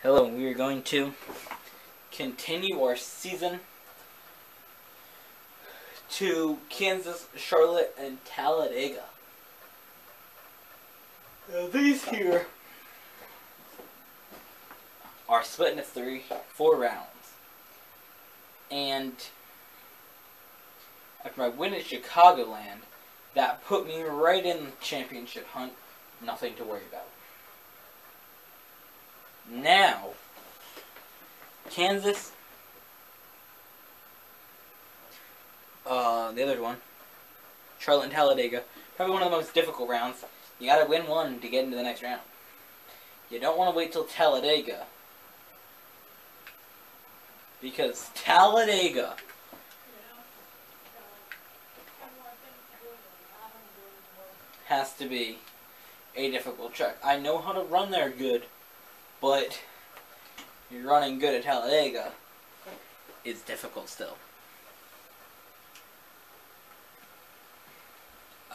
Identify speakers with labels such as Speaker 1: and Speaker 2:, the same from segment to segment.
Speaker 1: Hello, we are going to continue our season to Kansas, Charlotte, and Talladega. Now these here are split into 4 rounds. And after my win at Chicagoland, that put me right in the championship hunt. Nothing to worry about. Now, Kansas, the other one, Charlotte and Talladega, probably one of the most difficult rounds. You gotta win one to get into the next round. You don't want to wait till Talladega, because Talladega has to be a difficult track. I know how to run there good, but you're running good at Talladega is difficult still.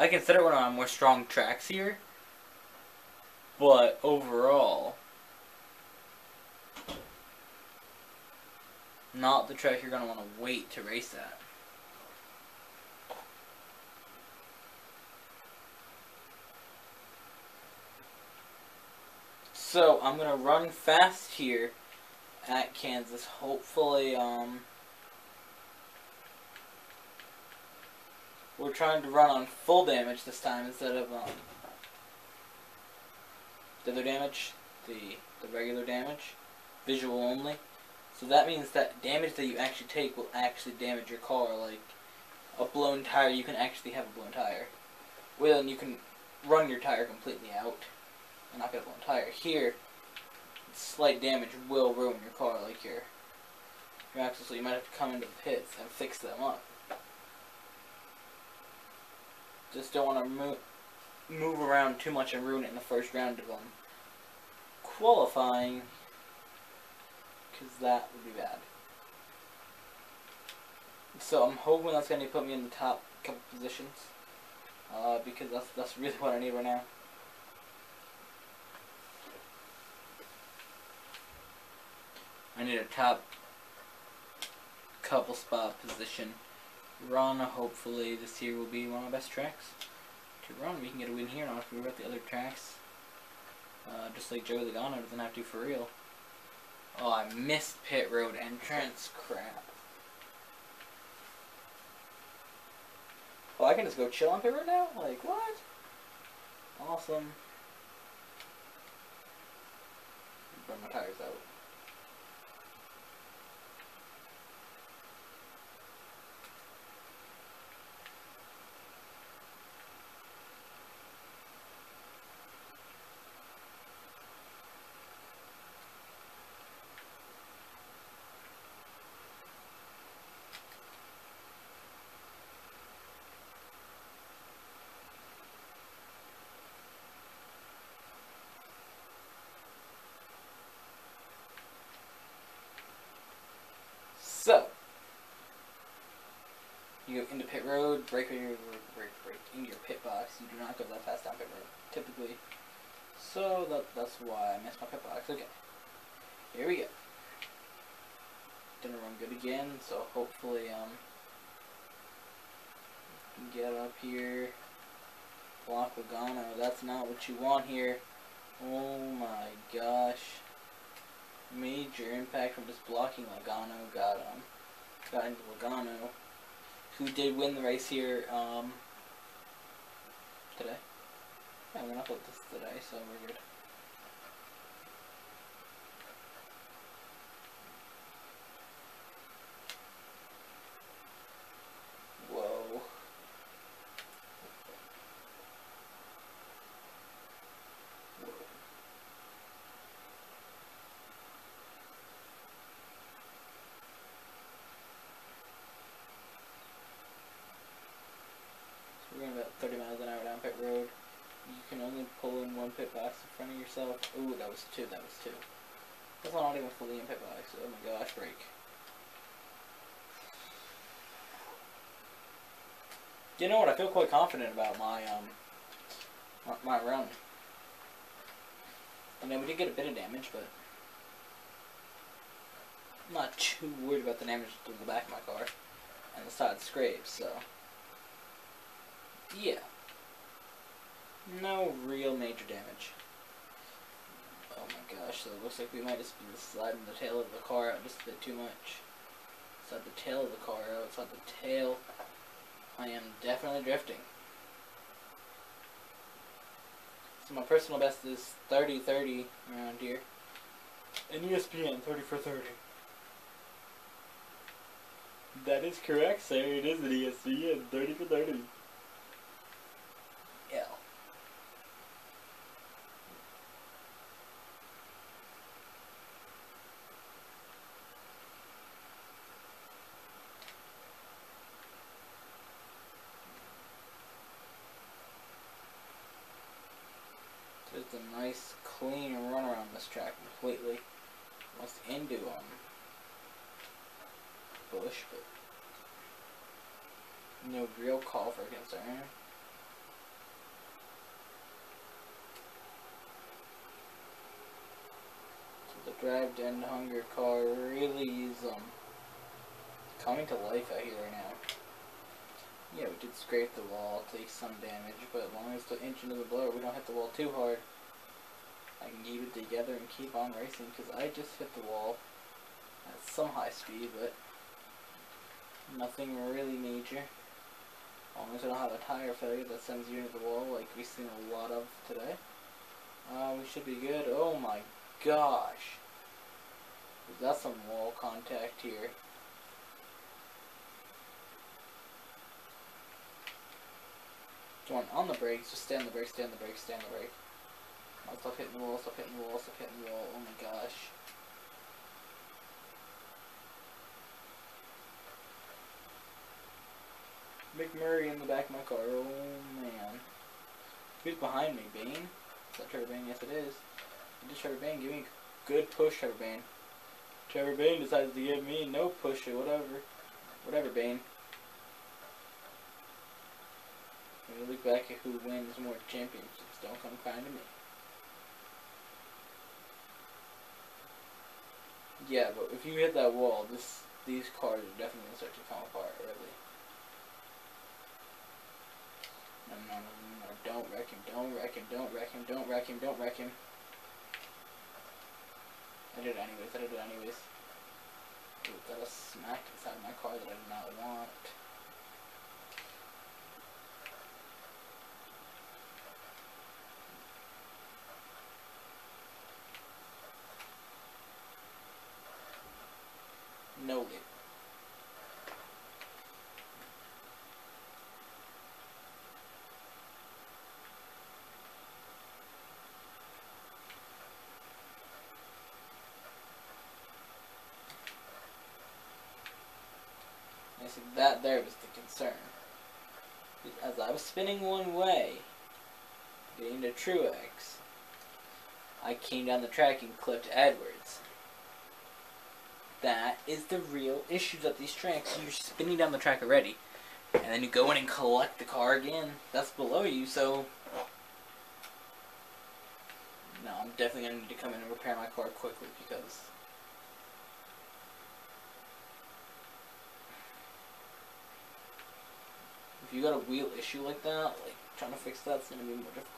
Speaker 1: I consider one of my more strong tracks here, but overall, not the track you're going to want to wait to race at. So, I'm going to run fast here at Kansas. Hopefully, we're trying to run on full damage this time instead of, the other damage, the regular damage, visual only. So that means that damage that you actually take will actually damage your car, like a blown tire. You can actually have a blown tire. Well, then you can run your tire completely out and not get a blown tire. Here, slight damage will ruin your car, like your axle, so you might have to come into the pits and fix them up. Just don't want to move around too much and ruin it in the first round of qualifying, because that would be bad. So I'm hoping that's going to put me in the top couple positions, because that's really what I need right now. I need a top couple spot position run. Hopefully this here will be one of my best tracks to run. We can get a win here and I don't have to worry about the other tracks. Just like Joey Logano doesn't have to for real. Oh, I missed pit road entrance. Crap. Oh, I can just go chill on pit road now? Like, what? Awesome. Burn my tires out. So, you go into pit road, brake into your pit box. You do not go that fast down pit road, typically. So, that's why I missed my pit box. Okay, here we go. Didn't run good again, so hopefully, get up here. Block Logano. That's not what you want here. Oh my gosh. Major impact from just blocking Logano. Got into Logano, who did win the race here today. Yeah, I'm gonna upload this today, so we're good. Whoa. We're going about 30 miles an hour down pit road. You can only pull in one pit box in front of yourself. Ooh, that was two. That's not even fully in pit box. Oh my gosh, break. You know what? I feel quite confident about my run. I mean, we did get a bit of damage, but I'm not too worried about the damage to the back of my car and the side scrapes, so yeah. No real major damage. Oh my gosh, so it looks like we might just be sliding the tail of the car out just a bit too much. Slide the tail of the car out, slide the tail. I am definitely drifting. So my personal best is 30-30 around here. And ESPN 30 for 30. That is correct, sir. It is an ESPN 30 for 30. L. Just a nice clean run around this track completely. Almost into bush, but no real call for concern. So the Drive to End Hunger car really is coming to life out here right now. Yeah, we did scrape the wall, take some damage, but as long as the inch into the blower, we don't hit the wall too hard. I can keep it together and keep on racing, because I just hit the wall at some high speed, but nothing really major. As long as I don't have a tire failure that sends you into the wall, like we've seen a lot of today, we should be good. Oh my gosh. We've got some wall contact here. Going on the brakes, just stay on the brakes, stay on the brakes, stay on the brake. I'll stop hitting the wall, stop hitting the wall, stop hitting the wall. Oh my gosh. McMurray in the back of my car. Oh man. Who's behind me? Bane? Is that Trevor Bane? Yes it is. It is Trevor Bane. Give me a good push, Trevor Bane. Trevor Bane decides to give me no push or whatever. Whatever, Bane. When you look back at who wins more championships, don't come crying to me. Yeah, but if you hit that wall, these cars are definitely going to start to come apart early. No, no, no, no, no, don't wreck him, don't wreck him, don't wreck him, don't wreck him, don't wreck him. I did it anyways, I did it anyways. Ooh, got a smack inside my car that I did not want. No lid. I said that there was the concern. As I was spinning one way, getting to Truex, I came down the track and clipped Edwards. That is the real issues at these tracks. You're spinning down the track already, and then you go in and collect the car again. That's below you, so no, I'm definitely going to need to come in and repair my car quickly, because if you got a wheel issue like that, like trying to fix that's going to be more difficult.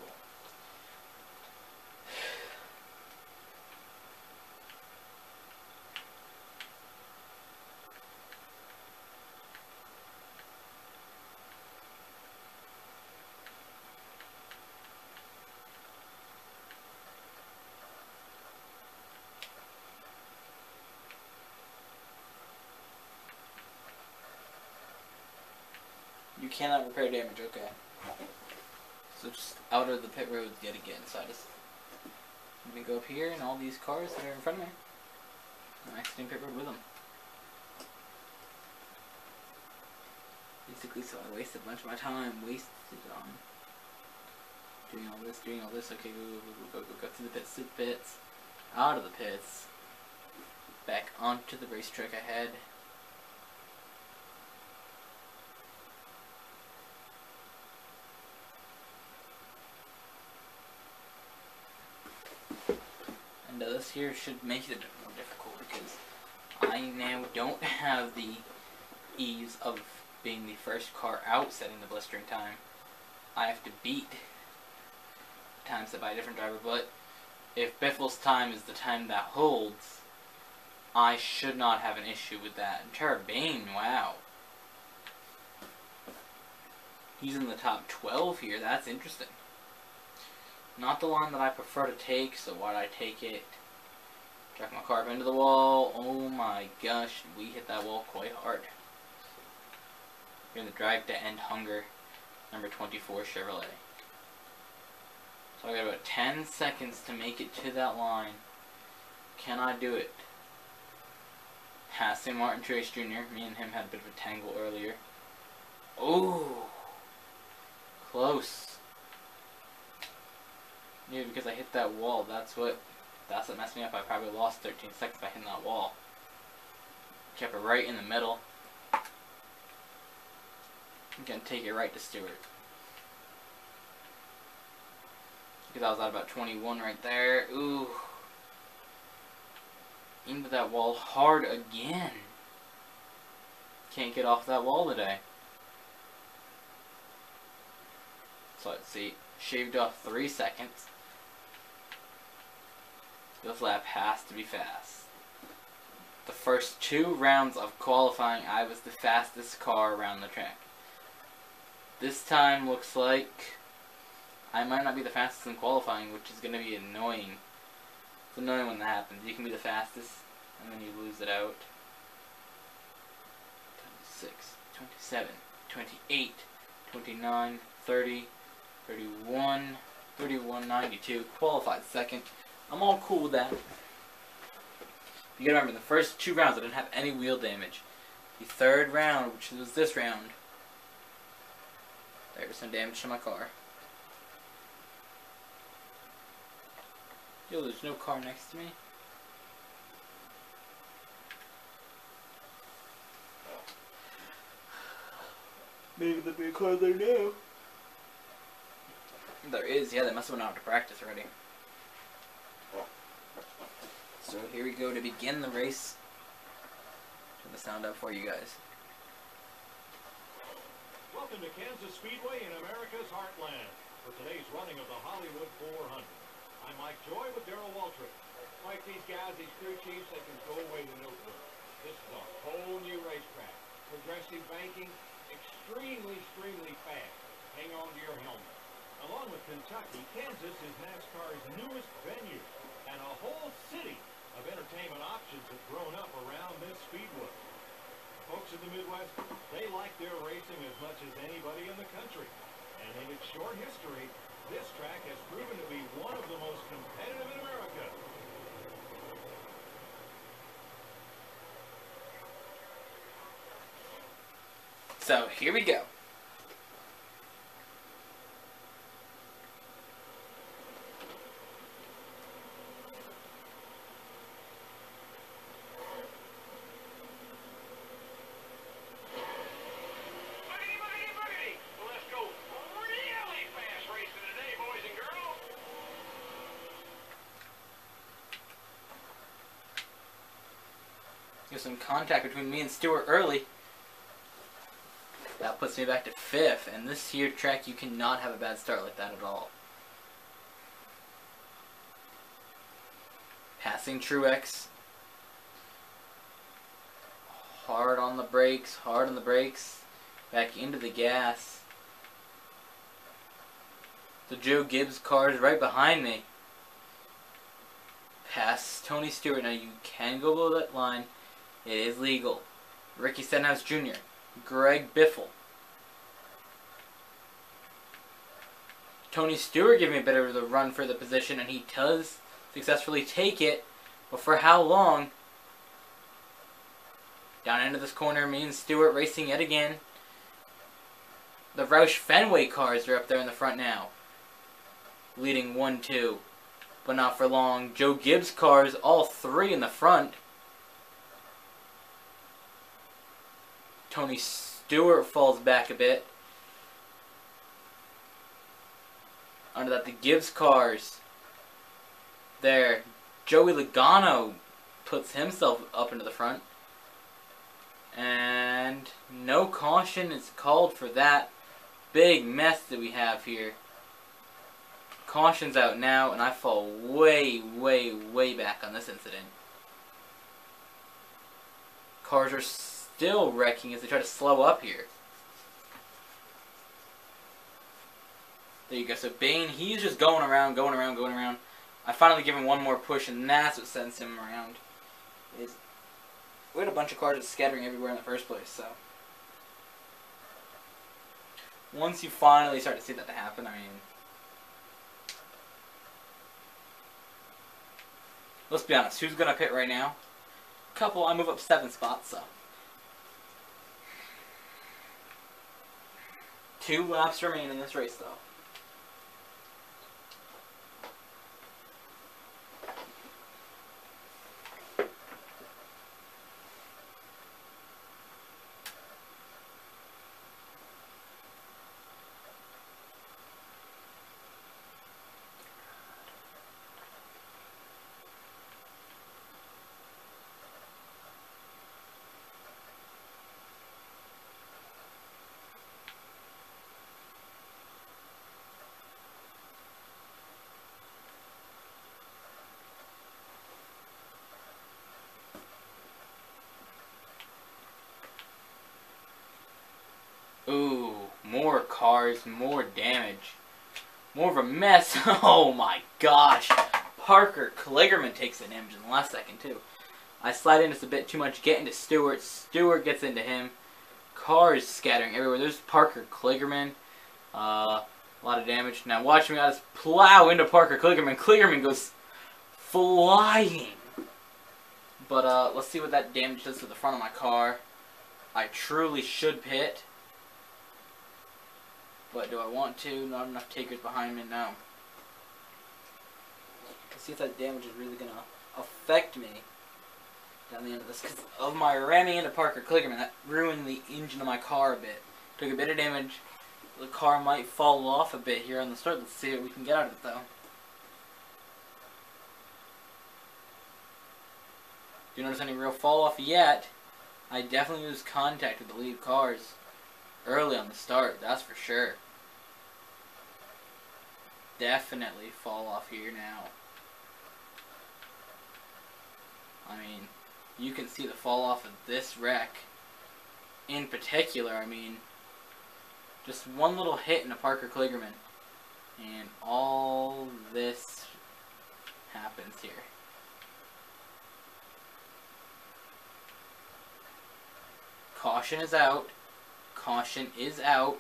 Speaker 1: You cannot repair damage, okay. So just out of the pit road yet again, so I'm going to go up here and all these cars that are in front of me. I'm exiting pit road with them. Basically, so I wasted a bunch of my time, wasted on doing all this, okay, go to the pits, out of the pits, back onto the racetrack ahead. And this here should make it more difficult, because I I now don't have the ease of being the first car out setting the blistering time. I have to beat time set by a different driver, but if Biffle's time is the time that holds, I should not have an issue with that. And Terabane, wow. He's in the top 12 here. That's interesting. Not the line that I prefer to take, so why'd I take it? Track my car up into the wall. Oh my gosh, we hit that wall quite hard. We're in the Drive to End Hunger, number 24 Chevrolet. So I got about 10 seconds to make it to that line. Can I do it? Passing Martin Truex Jr. Me and him had a bit of a tangle earlier. Oh, close. Yeah, because I hit that wall. That's what messed me up. I probably lost 13 seconds by hitting that wall. Kept it right in the middle. I'm gonna take it right to Stewart. Because I was at about 21 right there. Ooh. Into that wall hard again. Can't get off that wall today. So let's see. Shaved off 3 seconds. This lap has to be fast. The first 2 rounds of qualifying, I was the fastest car around the track. This time looks like I might not be the fastest in qualifying, which is going to be annoying. It's annoying when that happens. You can be the fastest, and then you lose it out. 26, 27, 28, 29, 30, 31, 31, 92. Qualified second. I'm all cool with that. You gotta remember, the first 2 rounds I didn't have any wheel damage. The 3rd round, which was this round, there was some damage to my car. Yo, there's no car next to me. Maybe there'll be a car there now. There is, yeah, they must have went out to practice already. So here we go to begin the race. Turn the sound up for you guys.
Speaker 2: Welcome to Kansas Speedway in America's heartland for today's running of the Hollywood 400. I'm Mike Joy with Darrell Waltrip. Like these guys, these crew chiefs, they can go away with no clue. This is a whole new racetrack. Progressive banking, extremely fast. Hang on to your helmet. Along with Kentucky, Kansas is NASCAR's newest venue, and a whole city of entertainment options have grown up around this speedway. Folks in the Midwest, they like their racing as much as anybody in the country. And in its short history, this track has proven to be one of the most competitive in America.
Speaker 1: So, here we go. There's some contact between me and Stewart early. That puts me back to 5th, and this here track you cannot have a bad start like that at all. Passing Truex. Hard on the brakes, back into the gas. The Joe Gibbs car is right behind me. Pass Tony Stewart. Now you can go below that line. It is legal. Ricky Stenhouse Jr. Greg Biffle. Tony Stewart giving a bit of the run for the position, and he does successfully take it. But for how long? Down into this corner, me and Stewart racing yet again. The Roush Fenway cars are up there in the front now. Leading 1-2. But not for long. Joe Gibbs cars, all 3 in the front. Tony Stewart falls back a bit. Under that, the Gibbs cars. There. Joey Logano puts himself up into the front. And no caution is called for that big mess that we have here. Caution's out now, and I fall way, way, way back on this incident. Cars are still wrecking as they try to slow up here. There you go. So Bane, he's just going around, going around, going around. I finally give him one more push, and that's what sends him around. We had a bunch of cars just scattering everywhere in the first place, so. Once you finally start to see that happen, I mean. Let's be honest, who's going to pit right now? I move up 7 spots, so. 2 laps remain in this race, though. Ooh, more cars, more damage. More of a mess. Oh my gosh. Parker Kligerman takes the damage in the last second, too. I slide in just a bit too much, get into Stewart. Stewart gets into him. Cars scattering everywhere. There's Parker Kligerman. A lot of damage. Now watch me, I just plow into Parker Kligerman. Kligerman goes flying. But let's see what that damage does to the front of my car. I truly should pit. But do I want to? Not enough takers behind me now. Let's see if that damage is really going to affect me down the end of this. Because of my ramming into Parker Kligerman, that ruined the engine of my car a bit. Took a bit of damage. The car might fall off a bit here on the start. Let's see what we can get out of it, though. Do you notice any real fall off yet? I definitely lose contact with the lead cars early on the start, that's for sure. Definitely fall off here now. I mean, you can see the fall off of this wreck in particular. I mean, just one little hit in a Parker Kligerman and all this happens here. Caution is out. Caution is out.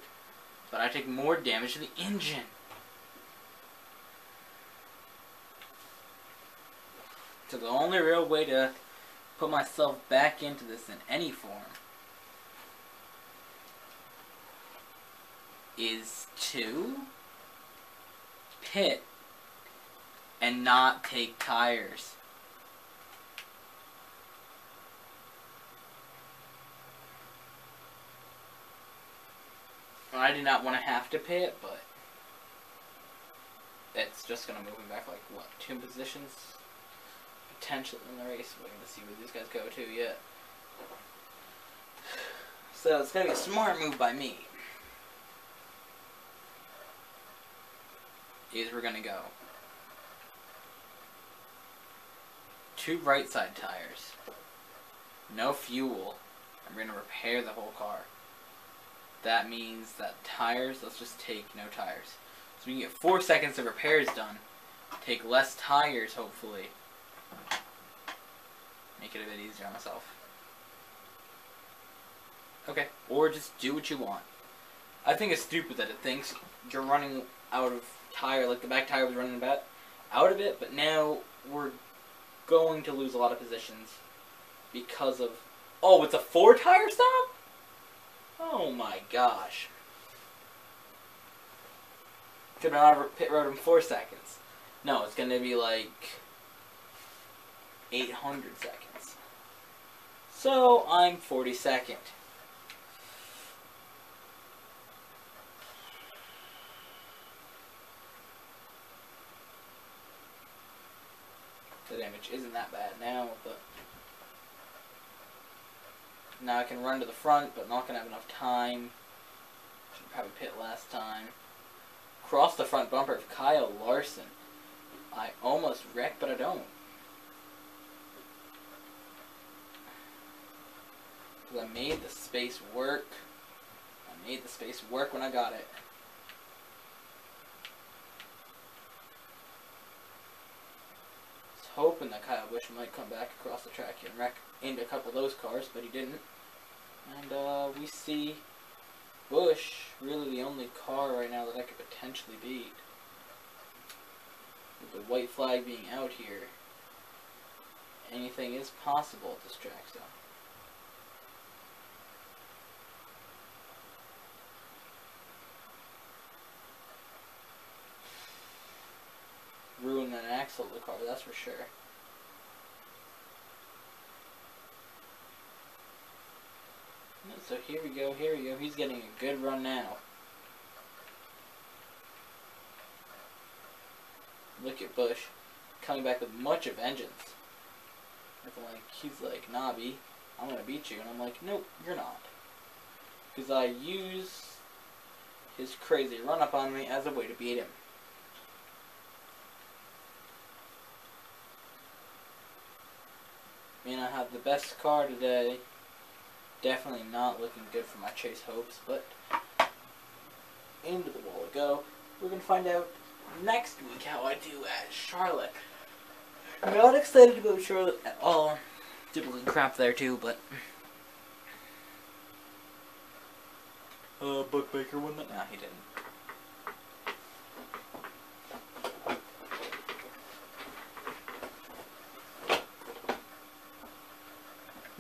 Speaker 1: But I take more damage to the engine. So the only real way to put myself back into this in any form is to pit and not take tires. I do not want to have to pit, but it's just going to move me back like, what, 2 positions? Potentially in the race. We're going to see where these guys go to yet. So it's going to be a smart move by me. Is we're going to go 2 right side tires. No fuel. I'm going to repair the whole car. That means that tires, let's just take no tires. So we can get 4 seconds of repairs done. Take less tires, hopefully. Make it a bit easier on myself. Okay, or just do what you want. I think it's stupid that it thinks you're running out of tire, like the back tire was running out of it, but now we're going to lose a lot of positions because of... Oh, it's a 4 tire stop? Oh my gosh. Could have been out of pit road in 4 seconds. No, it's going to be like 800 seconds. So, I'm 42nd. The damage isn't that bad now, but... Now I can run to the front, but not gonna have enough time. Should probably pit last time. Cross the front bumper of Kyle Larson. I almost wrecked, but I don't. Because I made the space work. I made the space work when I got it. I was hoping that Kyle Busch might come back across the track here and wreck into a couple of those cars, but he didn't. And we see Busch, really the only car right now that I could potentially beat. With the white flag being out here, anything is possible at this track stop. Ruin an axle of the car, that's for sure. So here we go, here we go. He's getting a good run now. Look at Busch coming back with much of vengeance. He's like, nah, B, I'm gonna beat you. And I'm like, nope, you're not. Because I use his crazy run up on me as a way to beat him. I mean, I have the best car today. Definitely not looking good for my chase hopes, but into the wall we go. We're going to find out next week how I do at Charlotte. I'm not excited about Charlotte at all. Did looking crap there too, but Buck Baker won that? Nah, he didn't.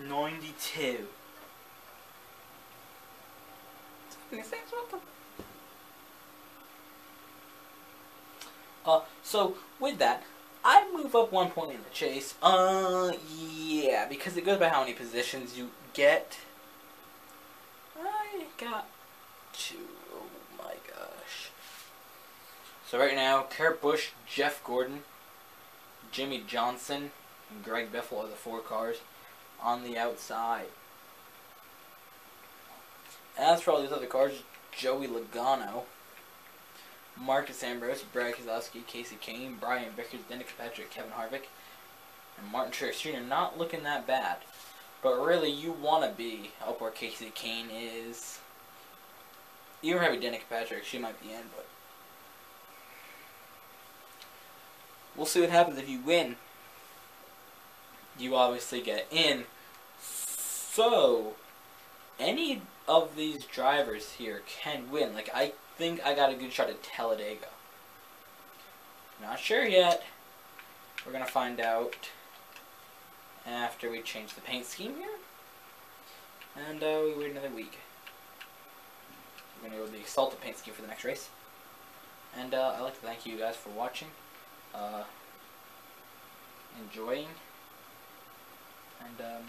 Speaker 1: '92. So with that, I move up 1 point in the chase. Yeah, because it goes by how many positions you get. I got 2. Oh my gosh. So right now, Kurt Busch, Jeff Gordon, Jimmy Johnson, and Greg Biffle are the 4 cars on the outside. As for all these other cars, Joey Logano, Marcus Ambrose, Brad Keselowski, Casey Kane, Brian Vickers, Danica Patrick, Kevin Harvick, and Martin Truex Jr. not looking that bad. But really, you want to be up where Casey Kane is. Even maybe Danica Patrick, she might be in, but we'll see what happens if you win. You obviously get in. So any of these drivers here can win. Like, I think I got a good shot at Talladega. Not sure yet. We're going to find out after we change the paint scheme here. And we wait another week. We're going to go with the Exalted paint scheme for the next race. And I'd like to thank you guys for watching. Enjoying. And,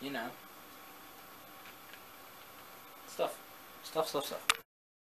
Speaker 1: you know, stuff.